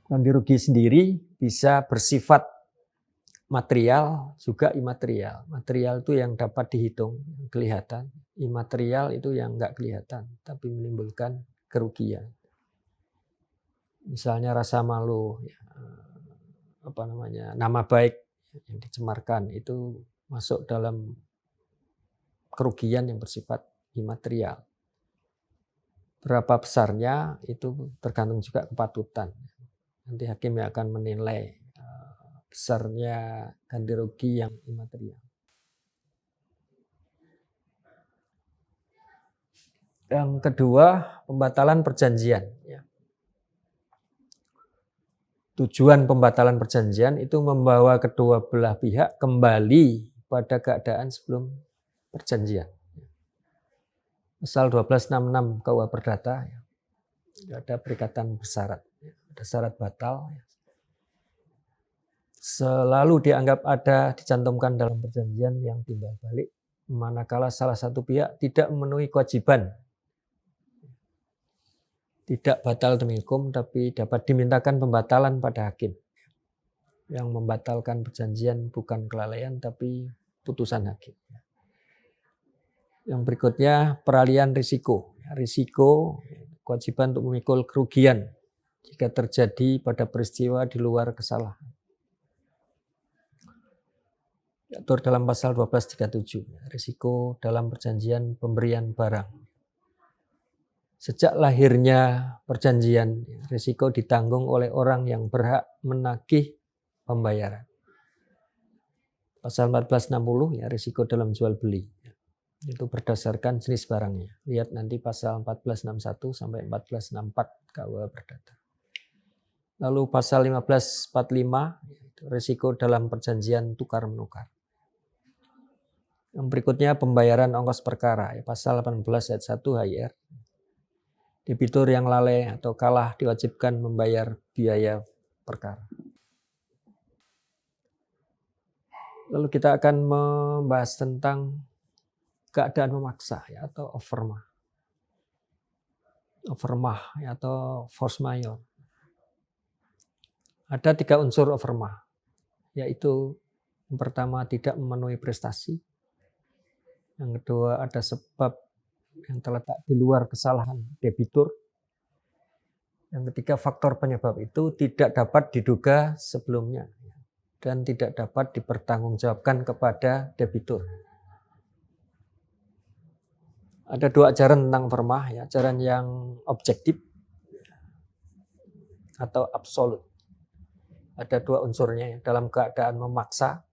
Ganti rugi sendiri bisa bersifat material juga imaterial. Material itu yang dapat dihitung, kelihatan. Imaterial itu yang nggak kelihatan, tapi menimbulkan kerugian. Misalnya rasa malu, nama baik yang dicemarkan itu masuk dalam kerugian yang bersifat imaterial. Berapa besarnya itu tergantung juga kepatutan. Nanti hakim yang akan menilai besarnya ganti rugi yang imaterial. Yang kedua, pembatalan perjanjian. Tujuan pembatalan perjanjian itu membawa kedua belah pihak kembali pada keadaan sebelum perjanjian. Pasal 1266 KUH Perdata, ada perikatan bersyarat, ada syarat batal. Selalu dianggap ada dicantumkan dalam perjanjian yang timbal balik, manakala salah satu pihak tidak memenuhi kewajiban. Tidak batal demi hukum, tapi dapat dimintakan pembatalan pada hakim. Yang membatalkan perjanjian bukan kelalaian, tapi putusan hakim. Yang berikutnya, peralihan risiko. Risiko, kewajiban untuk memikul kerugian jika terjadi pada peristiwa di luar kesalahan. Diatur dalam pasal 1237, risiko dalam perjanjian pemberian barang. Sejak lahirnya perjanjian, risiko ditanggung oleh orang yang berhak menagih pembayaran. Pasal 1460, risiko dalam jual beli. Itu berdasarkan jenis barangnya. Lihat nanti pasal 1461 sampai 1464 KUH Perdata. Lalu pasal 1545, risiko dalam perjanjian tukar-menukar. Yang berikutnya pembayaran ongkos perkara, pasal 18 ayat 1 HIR. Debitur yang lalai atau kalah diwajibkan membayar biaya perkara. Lalu kita akan membahas tentang keadaan memaksa atau overmah. Overmah atau force majeure. Ada 3 unsur overmah, yaitu yang pertama tidak memenuhi prestasi, yang kedua ada sebab yang terletak di luar kesalahan debitur. Yang ketiga, faktor penyebab itu tidak dapat diduga sebelumnya dan tidak dapat dipertanggungjawabkan kepada debitur. Ada 2 ajaran tentang overmah, ajaran yang objektif atau absolut. Ada 2 unsurnya dalam keadaan memaksa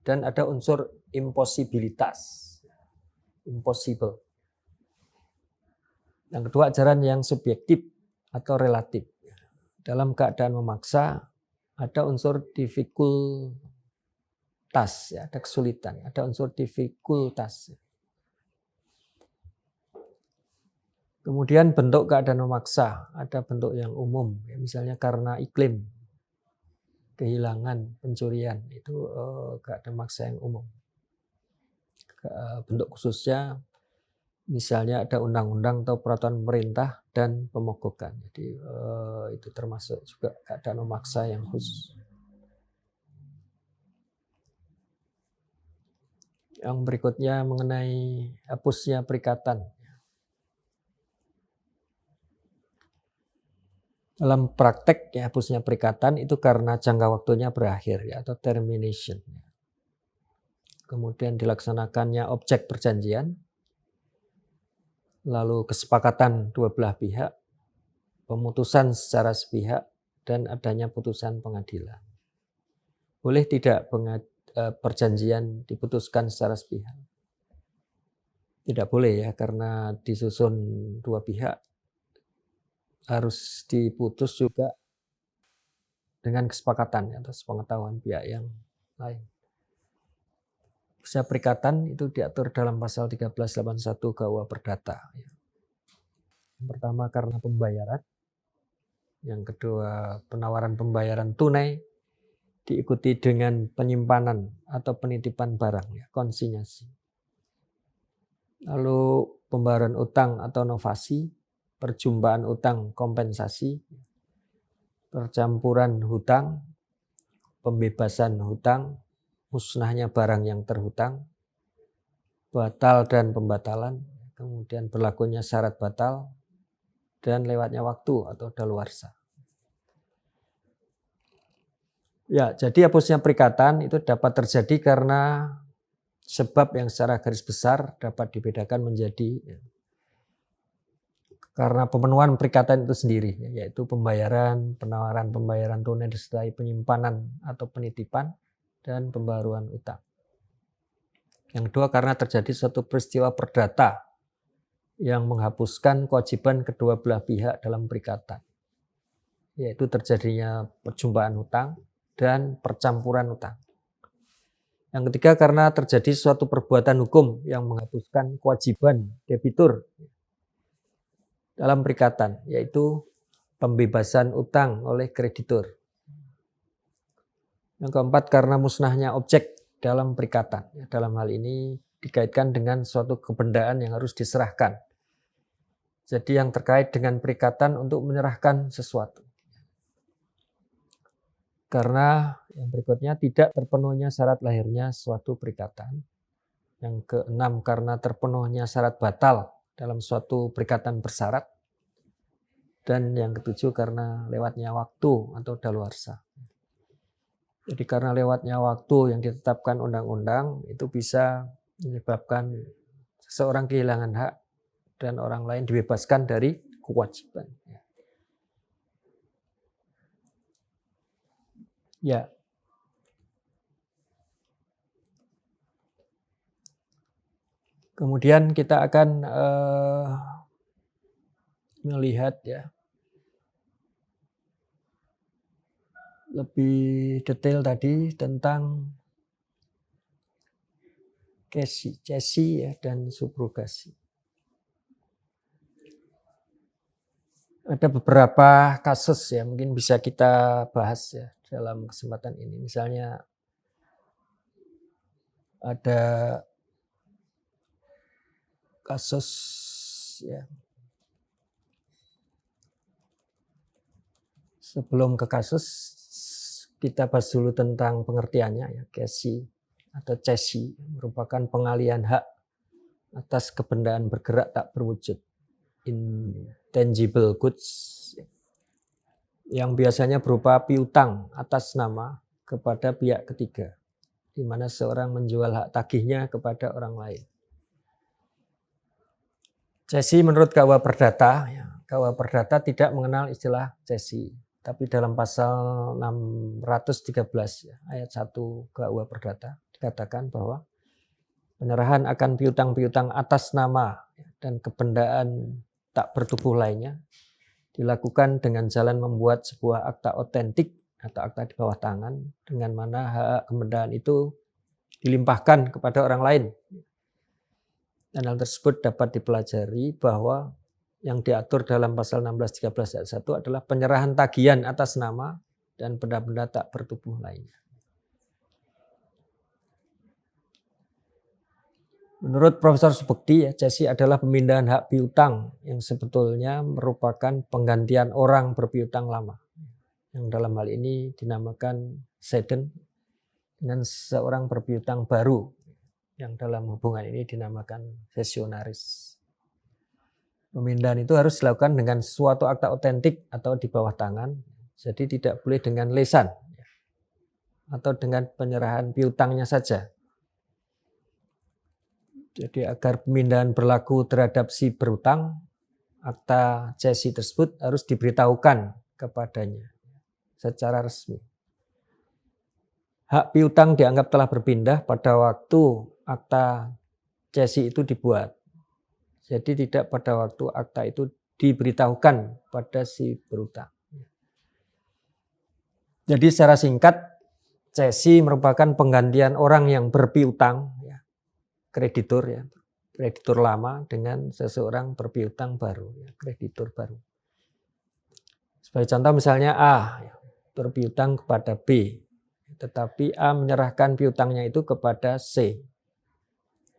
dan ada unsur imposibilitas, impossible. Yang kedua, ajaran yang subjektif atau relatif. Dalam keadaan memaksa, ada unsur difikultas, ada kesulitan, ada unsur difikultas. Kemudian bentuk keadaan memaksa, ada bentuk yang umum, misalnya karena iklim, kehilangan, pencurian, itu keadaan memaksa yang umum. Bentuk khususnya, misalnya ada undang-undang atau peraturan pemerintah dan pemogokan. Jadi itu termasuk juga keadaan memaksa yang khusus. Yang berikutnya mengenai hapusnya perikatan. Dalam praktek hapusnya perikatan itu karena jangka waktunya berakhir atau termination. Kemudian dilaksanakannya objek perjanjian, lalu kesepakatan dua belah pihak, pemutusan secara sepihak, dan adanya putusan pengadilan. Boleh tidak perjanjian diputuskan secara sepihak? Tidak boleh ya, karena disusun dua pihak, harus diputus juga dengan kesepakatan atau sepengetahuan pihak yang lain. Hapusnya perikatan itu diatur dalam pasal 1381 KUH Perdata. Yang pertama karena pembayaran, yang kedua penawaran pembayaran tunai, diikuti dengan penyimpanan atau penitipan barang, konsinyasi. Lalu pembayaran utang atau novasi, perjumpaan utang kompensasi, percampuran hutang, pembebasan hutang, musnahnya barang yang terhutang, batal dan pembatalan, kemudian berlakunya syarat batal, dan lewatnya waktu atau daluarsa. Ya, jadi hapusnya perikatan itu dapat terjadi karena sebab yang secara garis besar dapat dibedakan menjadi karena pemenuhan perikatan itu sendiri, yaitu pembayaran, penawaran pembayaran tunai disertai penyimpanan atau penitipan, dan pembaruan utang. Yang kedua karena terjadi suatu peristiwa perdata yang menghapuskan kewajiban kedua belah pihak dalam perikatan, yaitu terjadinya perjumpaan hutang dan percampuran hutang. Yang ketiga karena terjadi suatu perbuatan hukum yang menghapuskan kewajiban debitur dalam perikatan, yaitu pembebasan utang oleh kreditur. Yang keempat karena musnahnya objek dalam perikatan. Dalam hal ini dikaitkan dengan suatu kebendaan yang harus diserahkan. Jadi yang terkait dengan perikatan untuk menyerahkan sesuatu. Karena yang berikutnya tidak terpenuhnya syarat lahirnya suatu perikatan. Yang keenam karena terpenuhnya syarat batal dalam suatu perikatan bersyarat. Dan yang ketujuh karena lewatnya waktu atau daluarsa. Jadi karena lewatnya waktu yang ditetapkan undang-undang itu bisa menyebabkan seseorang kehilangan hak dan orang lain dibebaskan dari kewajiban. Ya. Kemudian kita akan melihat ya lebih detail tadi tentang cesi ya, dan subrogasi. Ada beberapa kasus ya mungkin bisa kita bahas ya dalam kesempatan ini. Misalnya ada kasus ya. Sebelum ke kasus, kita bahas dulu tentang pengertiannya ya. Cesi atau cesi merupakan pengalihan hak atas kebendaan bergerak tak berwujud, intangible goods, yang biasanya berupa piutang atas nama kepada pihak ketiga, di mana seorang menjual hak tagihnya kepada orang lain. Cesi menurut KUH Perdata, KUH Perdata tidak mengenal istilah cesi. Tapi dalam pasal 613 ayat 1 KUH Perdata dikatakan bahwa penyerahan akan piutang-piutang atas nama dan kebendaan tak bertubuh lainnya dilakukan dengan jalan membuat sebuah akta otentik atau akta di bawah tangan dengan mana hak kebendaan itu dilimpahkan kepada orang lain. Dan hal tersebut dapat dipelajari bahwa yang diatur dalam pasal 1613 ayat 1 adalah penyerahan tagihan atas nama dan benda-benda tak bertubuh lainnya. Menurut Profesor Subekti, cesi adalah pemindahan hak piutang yang sebetulnya merupakan penggantian orang berpiutang lama. Yang dalam hal ini dinamakan cedent dengan seorang berpiutang baru yang dalam hubungan ini dinamakan sesionaris. Pemindahan itu harus dilakukan dengan suatu akta otentik atau di bawah tangan. Jadi tidak boleh dengan lesan atau dengan penyerahan piutangnya saja. Jadi agar pemindahan berlaku terhadap si berutang, akta cesi tersebut harus diberitahukan kepadanya secara resmi. Hak piutang dianggap telah berpindah pada waktu akta cesi itu dibuat. Jadi tidak pada waktu akta itu diberitahukan pada si berutang. Jadi secara singkat, cesi merupakan penggantian orang yang berpiutang, ya, kreditur lama dengan seseorang berpiutang baru, ya, kreditur baru. Sebagai contoh misalnya A berpiutang kepada B, tetapi A menyerahkan piutangnya itu kepada C.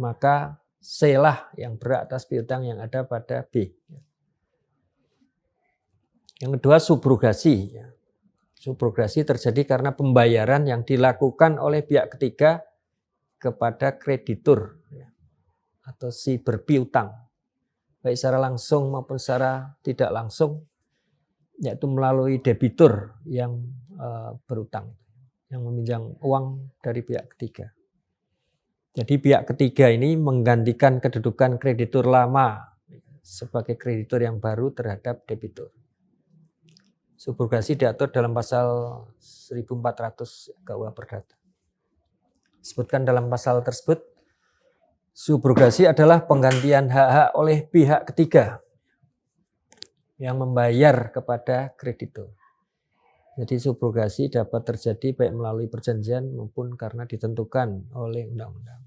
Maka C lah yang berhak atas piutang yang ada pada B. Yang kedua subrogasi. Subrogasi terjadi karena pembayaran yang dilakukan oleh pihak ketiga kepada kreditur atau si berpiutang, baik secara langsung maupun secara tidak langsung, yaitu melalui debitur yang berutang, yang meminjam uang dari pihak ketiga. Jadi pihak ketiga ini menggantikan kedudukan kreditur lama sebagai kreditur yang baru terhadap debitur. Subrogasi diatur dalam pasal 1400 KUH Perdata. Disebutkan dalam pasal tersebut, subrogasi adalah penggantian hak-hak oleh pihak ketiga yang membayar kepada kreditur. Jadi subrogasi dapat terjadi baik melalui perjanjian maupun karena ditentukan oleh undang-undang.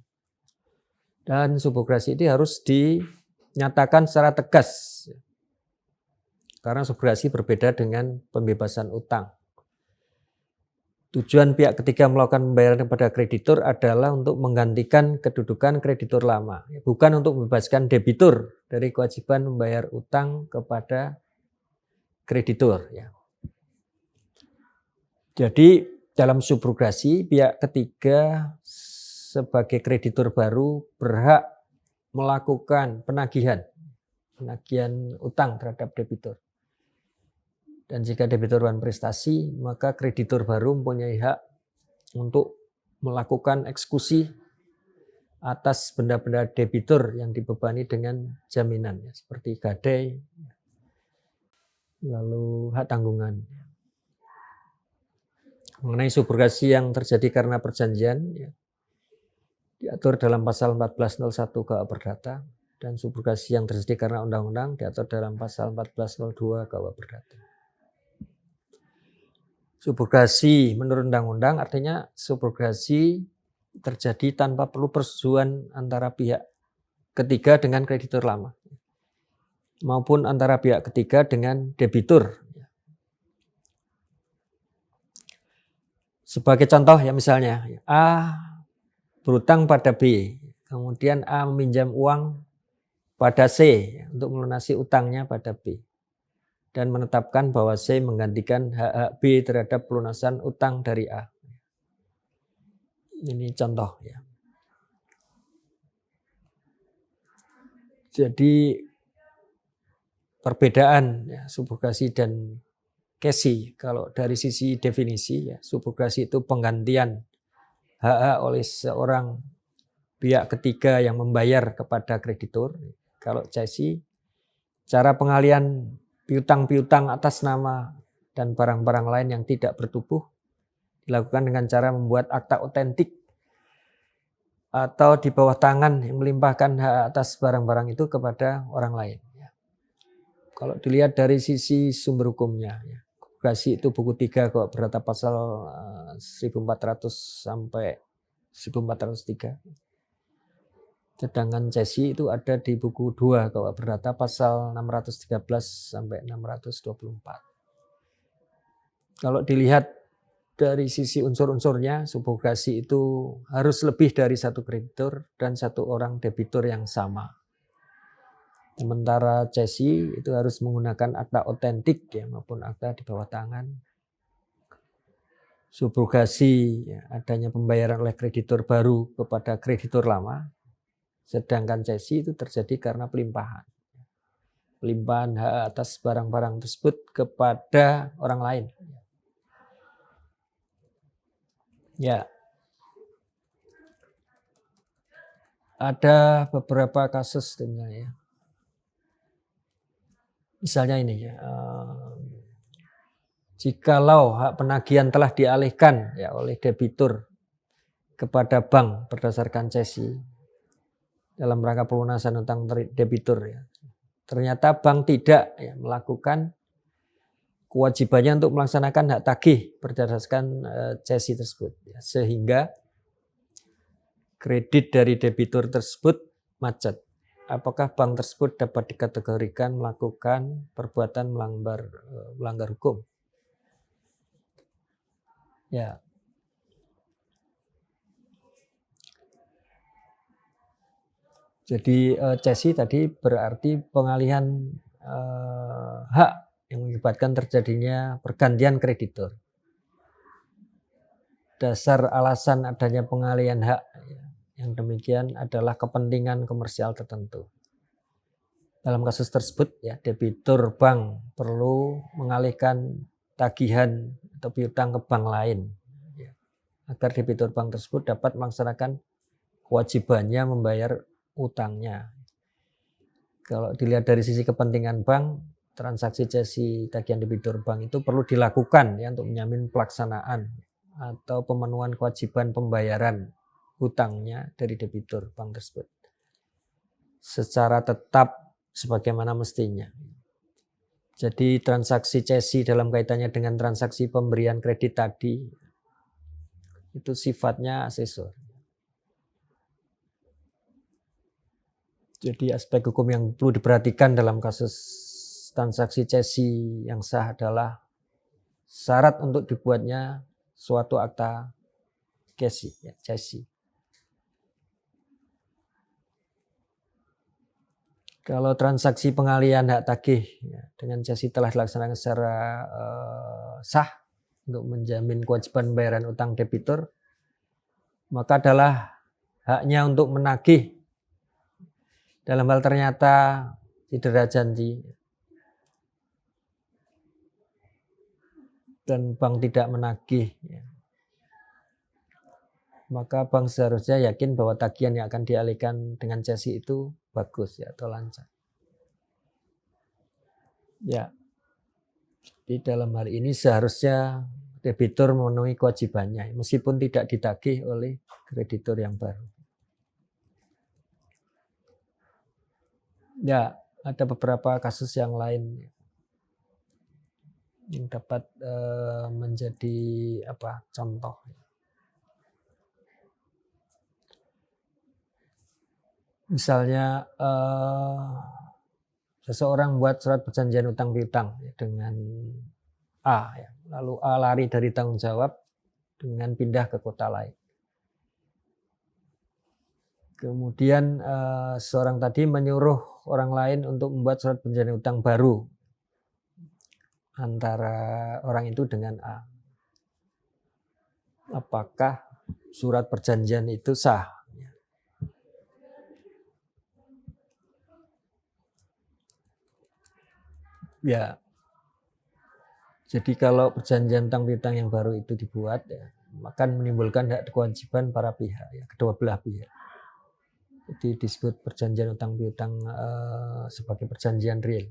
Dan subrogasi ini harus dinyatakan secara tegas. Karena subrogasi berbeda dengan pembebasan utang. Tujuan pihak ketiga melakukan pembayaran kepada kreditur adalah untuk menggantikan kedudukan kreditur lama, bukan untuk membebaskan debitur dari kewajiban membayar utang kepada kreditur. Jadi dalam subrogasi pihak ketiga sebagai kreditur baru berhak melakukan penagihan utang terhadap debitur. Dan jika debitur prestasi, maka kreditur baru mempunyai hak untuk melakukan eksekusi atas benda-benda debitur yang dibebani dengan jaminan, seperti gadai, lalu hak tanggungan. Mengenai subrogasi yang terjadi karena perjanjian, diatur dalam pasal 1401 KUH Perdata, dan subrogasi yang terjadi karena undang-undang diatur dalam pasal 1402 KUH Perdata. Subrogasi menurut undang-undang artinya subrogasi terjadi tanpa perlu persetujuan antara pihak ketiga dengan kreditur lama maupun antara pihak ketiga dengan debitur. Sebagai contoh misalnya A berutang pada B, kemudian A meminjam uang pada C untuk melunasi utangnya pada B. Dan menetapkan bahwa C menggantikan hak B terhadap pelunasan utang dari A. Ini contoh ya. Jadi perbedaan subrogasi dan kesi, kalau dari sisi definisi subrogasi itu penggantian hak oleh seorang pihak ketiga yang membayar kepada kreditur. Kalau kesi, cara pengalian piutang-piutang atas nama dan barang-barang lain yang tidak bertubuh dilakukan dengan cara membuat akta otentik atau di bawah tangan yang melimpahkan hak atas barang-barang itu kepada orang lain. Kalau dilihat dari sisi sumber hukumnya, subrogasi itu buku 3 KUH Perdata pasal 1400 sampai 1403. Sedangkan cesi itu ada di buku 2 KUH Perdata pasal 613 sampai 624. Kalau dilihat dari sisi unsur-unsurnya, subrogasi itu harus lebih dari satu kreditur dan satu orang debitur yang sama. Sementara cesi itu harus menggunakan akta otentik maupun akta di bawah tangan. Subrogasi adanya pembayaran oleh kreditur baru kepada kreditur lama. Sedangkan cesi itu terjadi karena pelimpahan. Pelimpahan hak atas barang-barang tersebut kepada orang lain. Ya. Ada beberapa kasus sebenarnya. Misalnya ini jikalau hak penagihan telah dialihkan oleh debitur kepada bank berdasarkan cesi dalam rangka pelunasan utang debitur, ternyata bank tidak melakukan kewajibannya untuk melaksanakan hak tagih berdasarkan cesi tersebut, sehingga kredit dari debitur tersebut macet. Apakah bank tersebut dapat dikategorikan melakukan perbuatan melanggar hukum? Ya. Jadi cesi tadi berarti pengalihan hak yang mengakibatkan terjadinya pergantian kreditur. dasar alasan adanya pengalihan hak yang demikian adalah kepentingan komersial tertentu. Dalam kasus tersebut ya, debitur bank perlu mengalihkan tagihan atau piutang ke bank lain ya, agar debitur bank tersebut dapat melaksanakan kewajibannya membayar utangnya. Kalau dilihat dari sisi kepentingan bank, transaksi cesi tagihan debitur bank itu perlu dilakukan ya untuk menjamin pelaksanaan atau pemenuhan kewajiban pembayaran hutangnya dari debitur bank tersebut secara tetap sebagaimana mestinya. Jadi transaksi cesi dalam kaitannya dengan transaksi pemberian kredit tadi itu sifatnya asesor. Jadi aspek hukum yang perlu diperhatikan dalam kasus transaksi cesi yang sah adalah syarat untuk dibuatnya suatu akta cesi. Kalau transaksi pengalihan hak tagih ya, dengan cesi telah dilaksanakan secara sah untuk menjamin kewajiban pembayaran utang debitur, maka adalah haknya untuk menagih dalam hal ternyata cedera janji dan bank tidak menagih ya, maka bank seharusnya yakin bahwa tagihan yang akan dialihkan dengan cesi itu bagus ya atau lancar. Ya, di dalam hal ini seharusnya debitur memenuhi kewajibannya meskipun tidak ditagih oleh kreditur yang baru. Ya, ada beberapa kasus yang lain yang dapat menjadi contoh. Misalnya seseorang buat surat perjanjian utang piutang dengan A, ya. Lalu A lari dari tanggung jawab dengan pindah ke kota lain. Kemudian seorang tadi menyuruh orang lain untuk membuat surat perjanjian utang baru antara orang itu dengan A. Apakah surat perjanjian itu sah? Ya, jadi kalau perjanjian utang piutang yang baru itu dibuat, ya, akan menimbulkan hak kewajiban para pihak, ya, kedua belah pihak. Jadi disebut perjanjian utang piutang sebagai perjanjian real.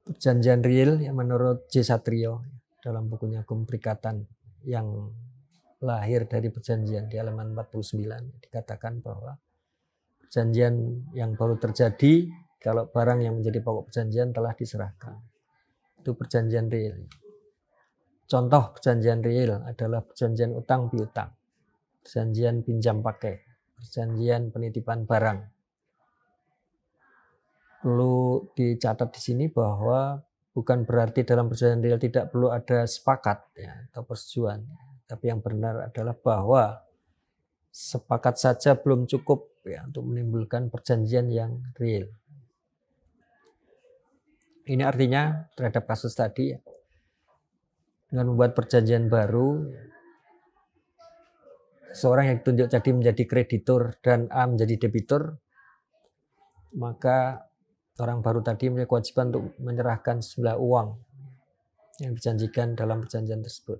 Perjanjian real yang menurut J. Satrio dalam bukunya Hukum Perikatan yang lahir dari perjanjian di halaman 49 dikatakan bahwa perjanjian yang baru terjadi kalau barang yang menjadi pokok perjanjian telah diserahkan. Itu perjanjian real. Contoh perjanjian real adalah perjanjian utang piutang, perjanjian pinjam pakai, perjanjian penitipan barang. Perlu dicatat di sini bahwa bukan berarti dalam perjanjian real tidak perlu ada sepakat ya, atau persetujuan. Tapi yang benar adalah bahwa sepakat saja belum cukup ya, untuk menimbulkan perjanjian yang real. Ini artinya terhadap kasus tadi ya, dengan membuat perjanjian baru, seorang yang ditunjuk jadi menjadi kreditur dan A menjadi debitur, maka orang baru tadi memiliki kewajiban untuk menyerahkan sejumlah uang yang dijanjikan dalam perjanjian tersebut.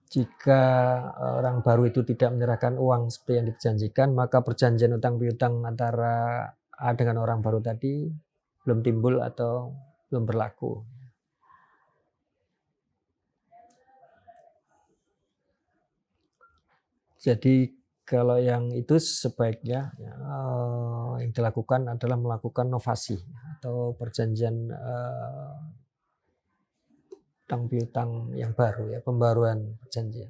Jika orang baru itu tidak menyerahkan uang seperti yang dijanjikan, maka perjanjian utang piutang antara A dengan orang baru tadi belum timbul atau belum berlaku. Jadi kalau yang itu sebaiknya yang dilakukan adalah melakukan novasi atau perjanjian utang piutang yang baru ya, pembaruan perjanjian.